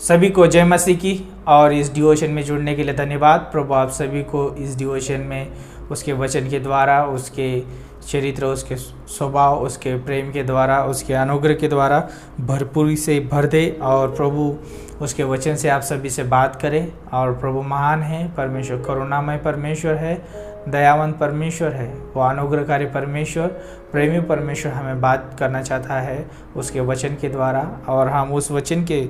सभी को जय मसीह की। और इस डिवोशन में जुड़ने के लिए धन्यवाद। प्रभु आप सभी को इस डिवोशन में उसके वचन के द्वारा, उसके चरित्र, उसके स्वभाव, उसके प्रेम के द्वारा, उसके अनुग्रह के द्वारा भरपूरी से भर दे। और प्रभु उसके वचन से आप सभी से बात करे। और प्रभु महान है, परमेश्वर करुणामय परमेश्वर है, दयावंत परमेश्वर है, वो अनुग्रहकारी परमेश्वर, प्रेमी परमेश्वर हमें बात करना चाहता है उसके वचन के द्वारा। और हम उस वचन के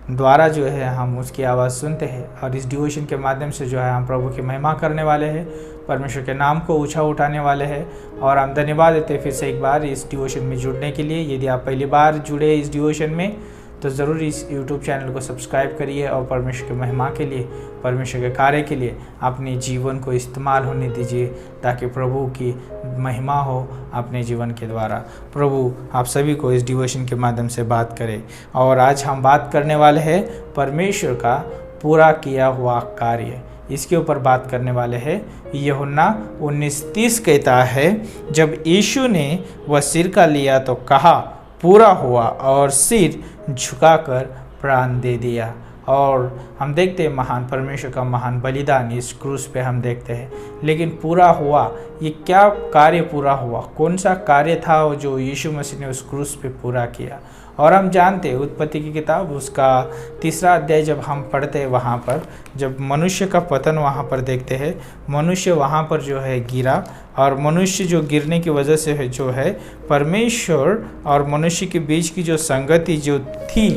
द्वारा जो है हम उसकी आवाज़ सुनते हैं। और इस डिवोशन के माध्यम से जो है हम प्रभु की महिमा करने वाले हैं, परमेश्वर के नाम को ऊंचा उठाने वाले हैं। और हम धन्यवाद देते हैं फिर से एक बार इस डिवोशन में जुड़ने के लिए। यदि आप पहली बार जुड़े इस डिवोशन में तो ज़रूर इस YouTube चैनल को सब्सक्राइब करिए और परमेश्वर की महिमा के लिए, परमेश्वर के कार्य के लिए अपने जीवन को इस्तेमाल होने दीजिए, ताकि प्रभु की महिमा हो अपने जीवन के द्वारा। प्रभु आप सभी को इस डिवोशन के माध्यम से बात करें। और आज हम बात करने वाले हैं परमेश्वर का पूरा किया हुआ कार्य, इसके ऊपर बात करने वाले हैं। यूहन्ना 19:30 कहता है, जब यीशु ने वह सिरका लिया तो कहा पूरा हुआ, और सिर झुकाकर प्राण दे दिया। और हम देखते हैं महान परमेश्वर का महान बलिदान इस क्रूस पे हम देखते हैं। लेकिन पूरा हुआ, ये क्या कार्य पूरा हुआ? कौन सा कार्य था जो यीशु मसीह ने उस क्रूस पे पूरा किया? और हम जानते हैं उत्पत्ति की किताब उसका 3 अध्याय जब हम पढ़ते हैं, वहाँ पर जब मनुष्य का पतन वहाँ पर देखते हैं, मनुष्य वहाँ पर जो है गिरा। और मनुष्य जो गिरने की वजह से है जो है परमेश्वर और मनुष्य के बीच की जो संगति जो थी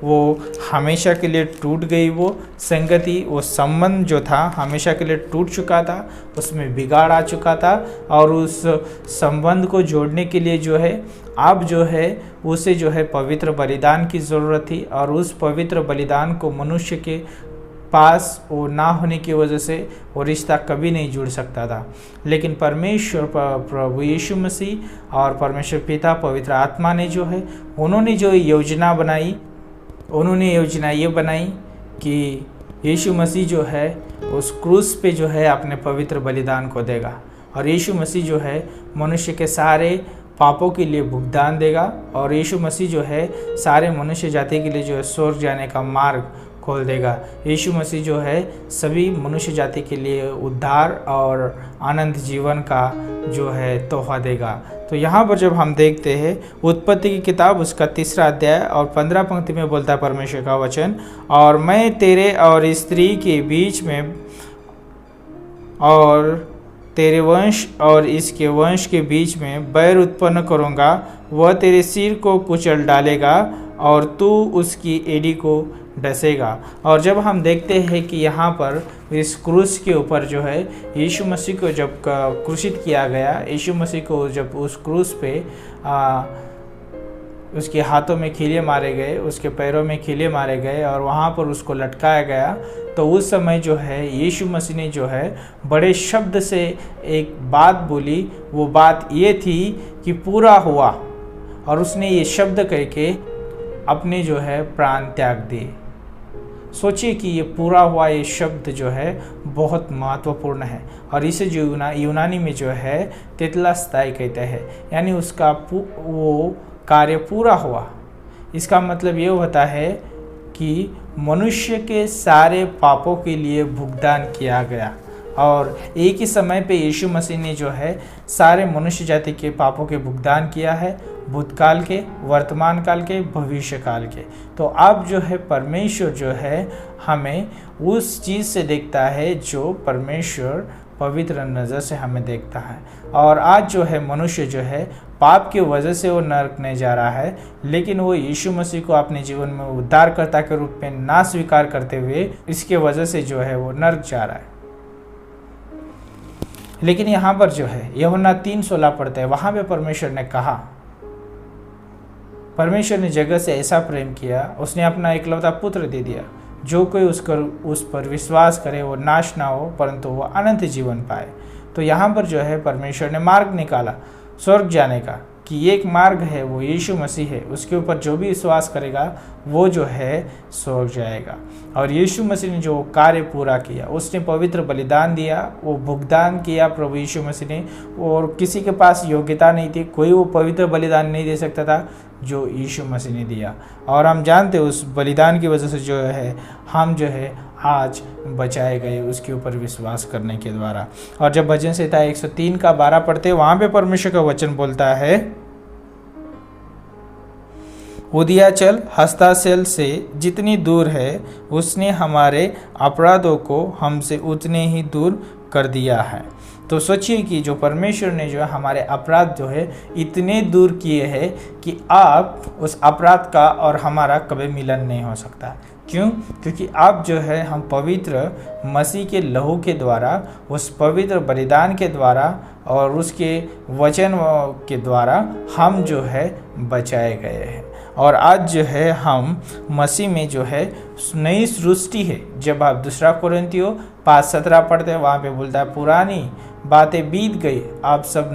वो हमेशा के लिए टूट गई। वो संगति, वो संबंध जो था हमेशा के लिए टूट चुका था, उसमें बिगाड़ आ चुका था। और उस संबंध को जोड़ने के लिए जो है अब जो है उसे जो है पवित्र बलिदान की ज़रूरत थी। और उस पवित्र बलिदान को मनुष्य के पास वो ना होने की वजह से वो रिश्ता कभी नहीं जुड़ सकता था। लेकिन परमेश्वर प्रभु यीशु मसीह और परमेश्वर पिता पवित्र आत्मा ने जो है उन्होंने जो योजना बनाई, उन्होंने योजना ये बनाई कि यीशु मसीह जो है उस क्रूस पे जो है अपने पवित्र बलिदान को देगा। और यीशु मसीह जो है मनुष्य के सारे पापों के लिए भुगतान देगा। और यीशु मसीह जो है सारे मनुष्य जाति के लिए जो है स्वर्ग जाने का मार्ग खोल देगा। यीशु मसीह जो है सभी मनुष्य जाति के लिए उद्धार और आनंद जीवन का जो है तोहफा देगा। तो यहाँ पर जब हम देखते हैं उत्पत्ति की किताब उसका 3 अध्याय और 15 पंक्ति में बोलता है परमेश्वर का वचन, और मैं तेरे और स्त्री के बीच में और तेरे वंश और इसके वंश के बीच में बैर उत्पन्न करूँगा, वह तेरे सिर को कुचल डालेगा और तू उसकी एड़ी को डसेगा। और जब हम देखते हैं कि यहाँ पर इस क्रूस के ऊपर जो है यीशु मसीह को जब क्रूसित किया गया, यीशु मसीह को जब उस क्रूस पे उसके हाथों में खीले मारे गए, उसके पैरों में खीले मारे गए और वहाँ पर उसको लटकाया गया, तो उस समय जो है यीशु मसीह ने जो है बड़े शब्द से एक बात बोली। वो बात ये थी कि पूरा हुआ। और उसने ये शब्द कह के अपने जो है प्राण त्याग दिए। सोचिए कि ये पूरा हुआ ये शब्द जो है बहुत महत्वपूर्ण है। और इसे जो यूनानी में जो है तेतलास्ताई कहते हैं, यानी उसका वो कार्य पूरा हुआ। इसका मतलब ये होता है कि मनुष्य के सारे पापों के लिए भुगतान किया गया। और एक ही समय पे यीशु मसीह ने जो है सारे मनुष्य जाति के पापों के भुगतान किया है, भूतकाल के, वर्तमान काल के, भविष्य काल के। तो अब जो है परमेश्वर जो है हमें उस चीज़ से देखता है जो परमेश्वर पवित्र नज़र से हमें देखता है। और आज जो है मनुष्य जो है पाप की वजह से वो नरक नहीं जा रहा है, लेकिन वो यीशु मसीह को अपने जीवन में उद्धारकर्ता के रूप में ना स्वीकार करते हुए इसके वजह से जो है वो नरक जा रहा है। लेकिन यहाँ पर जो है यूहन्ना 3:16 पढ़ते हैं, वहाँ पे परमेश्वर ने कहा, परमेश्वर ने जगत से ऐसा प्रेम किया, उसने अपना एकलौता पुत्र दे दिया, जो कोई उस पर विश्वास करे वो नाश ना हो परंतु वो अनंत जीवन पाए। तो यहाँ पर जो है परमेश्वर ने मार्ग निकाला स्वर्ग जाने का, कि एक मार्ग है वो यीशु मसीह है, उसके ऊपर जो भी विश्वास करेगा वो जो है स्वर्ग जाएगा। और यीशु मसीह ने जो कार्य पूरा किया, उसने पवित्र बलिदान दिया, वो भुगतान किया प्रभु यीशु मसीह ने, और किसी के पास योग्यता नहीं थी, कोई वो पवित्र बलिदान नहीं दे सकता था जो यीशु मसीह ने दिया। और हम जानते हैं उस बलिदान की वजह से जो है हम जो है आज बचाए गए, उसके ऊपर विश्वास करने के द्वारा। और जब भजन संहिता 103 का 12 पढ़ते, वहां पे परमेश्वर का वचन बोलता है, उदियाचल हस्ताचल से जितनी दूर है उसने हमारे अपराधों को हमसे उतने ही दूर कर दिया है। तो सोचिए कि जो परमेश्वर ने जो है हमारे अपराध जो है इतने दूर किए हैं कि आप उस अपराध का और हमारा कभी मिलन नहीं हो सकता। क्यों? क्योंकि आप जो है हम पवित्र मसीह के लहू के द्वारा, उस पवित्र बलिदान के द्वारा और उसके वचन के द्वारा हम जो है बचाए गए हैं। और आज जो है हम मसीह में जो है नई सृष्टि है। जब आप दूसरा कोरिन्थियों 5:17 पढ़ते हैं, वहाँ पे बोलता है, पुरानी बातें बीत गई, आप सब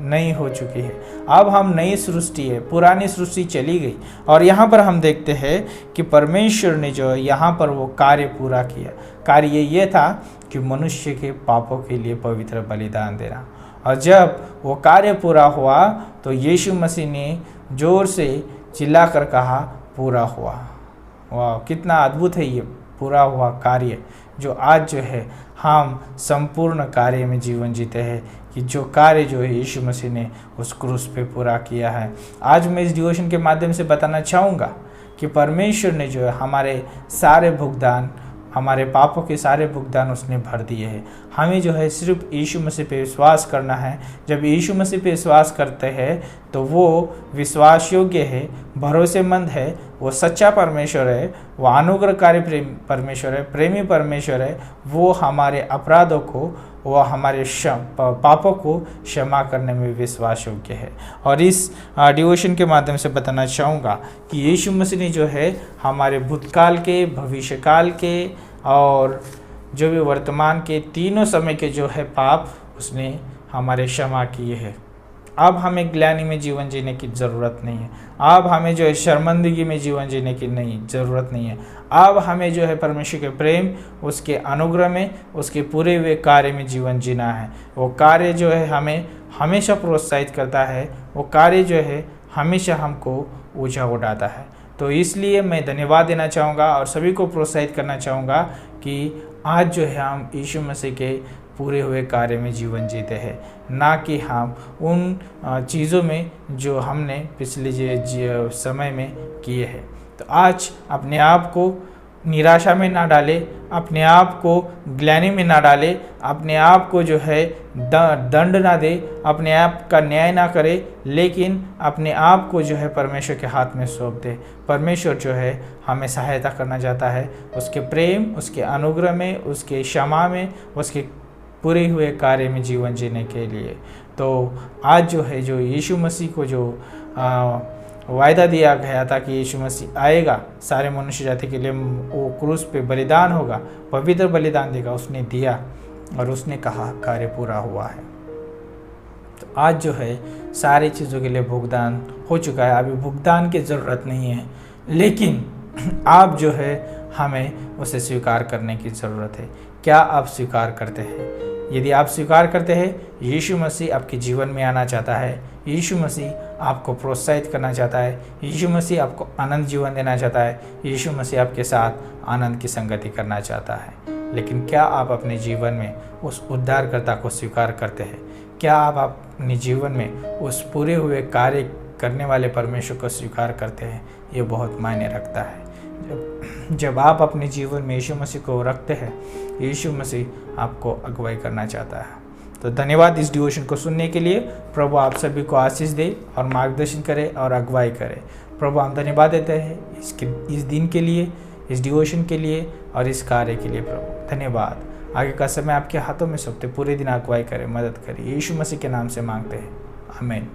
नई हो चुकी है। अब हम नई सृष्टि है, पुरानी सृष्टि चली गई। और यहाँ पर हम देखते हैं कि परमेश्वर ने जो यहाँ पर वो कार्य पूरा किया। कार्य ये था कि मनुष्य के पापों के लिए पवित्र बलिदान देना। और जब वो कार्य पूरा हुआ तो यीशु मसीह ने जोर से चिल्लाकर कहा, पूरा हुआ। वाह, कितना अद्भुत है ये पूरा हुआ कार्य, जो आज जो है हम संपूर्ण कार्य में जीवन जीते हैं, कि जो कार्य जो है यीशु मसीह ने उस क्रूस पे पूरा किया है। आज मैं इस डिवोशन के माध्यम से बताना चाहूँगा कि परमेश्वर ने जो है हमारे सारे भुगतान, हमारे पापों के सारे भुगतान उसने भर दिए हैं। हमें जो है सिर्फ यीशु मसीह पे विश्वास करना है। जब यीशु मसीह पे विश्वास करते हैं तो वो विश्वास योग्य है, भरोसेमंद है, वो सच्चा परमेश्वर है, वो अनुग्रहकारी परमेश्वर है, प्रेमी परमेश्वर है। वो हमारे अपराधों को, वो हमारे पापों को क्षमा करने में विश्वास योग्य है। और इस डिवोशन के माध्यम से बताना चाहूँगा कि यीशु मसीह ने जो है हमारे भूतकाल के, भविष्यकाल के और जो भी वर्तमान के तीनों समय के जो है पाप उसने हमारे क्षमा किए हैं। अब हमें ग्लानि में जीवन जीने की ज़रूरत नहीं है। अब हमें जो है शर्मिंदगी में जीवन जीने की ज़रूरत नहीं है। अब हमें जो है परमेश्वर के प्रेम, उसके अनुग्रह में, उसके पूरे हुए कार्य में जीवन जीना है। वो कार्य जो है हमें हमेशा प्रोत्साहित करता है, वो कार्य जो है हमेशा हमको ऊंचा उठाता है। तो इसलिए मैं धन्यवाद देना चाहूँगा और सभी को प्रोत्साहित करना चाहूँगा कि आज जो है हम यीशु मसीह के पूरे हुए कार्य में जीवन जीते हैं, ना कि हम उन चीज़ों में जो हमने पिछले समय में किए हैं। तो आज अपने आप को निराशा में ना डाले, अपने आप को ग्लानि में ना डाले, अपने आप को जो है दंड ना दे, अपने आप का न्याय ना करे, लेकिन अपने आप को जो है परमेश्वर के हाथ में सौंप दे। परमेश्वर जो है हमें सहायता करना चाहता है उसके प्रेम, उसके अनुग्रह में, उसके क्षमा में, उसके पूरे हुए कार्य में जीवन जीने के लिए। तो आज जो है जो यीशु मसीह को जो वायदा दिया गया था कि यीशु मसीह आएगा, सारे मनुष्य जाति के लिए वो क्रूस पे बलिदान होगा, पवित्र बलिदान देगा, उसने दिया और उसने कहा कार्य पूरा हुआ है। तो आज जो है सारी चीज़ों के लिए भुगतान हो चुका है। अभी भुगतान की ज़रूरत नहीं है, लेकिन आप जो है हमें उसे स्वीकार करने की ज़रूरत है। क्या आप स्वीकार करते हैं? यदि आप स्वीकार करते हैं, यीशु मसीह आपके जीवन में आना चाहता है, यीशु मसीह आपको प्रोत्साहित करना चाहता है, यीशु मसीह आपको आनंद जीवन देना चाहता है, यीशु मसीह आपके साथ आनंद की संगति करना चाहता है। लेकिन क्या आप अपने जीवन में उस उद्धारकर्ता को स्वीकार करते हैं? क्या आप अपने जीवन में उस पूरे हुए कार्य करने वाले परमेश्वर को स्वीकार करते हैं? ये बहुत मायने रखता है। जब आप अपने जीवन में यीशु मसीह को रखते हैं, यीशु मसीह आपको अगुवाई करना चाहता है। तो धन्यवाद इस डिवोशन को सुनने के लिए। प्रभु आप सभी को आशीष दे और मार्गदर्शन करे और अगुवाई करे। प्रभु हम धन्यवाद देते हैं इस दिन के लिए, इस डिवोशन के लिए और इस कार्य के लिए। प्रभु धन्यवाद। आगे का समय आपके हाथों में सौंपते, पूरे दिन अगुवाई करें, मदद करें। यीशु मसीह के नाम से मांगते हैं, आमीन।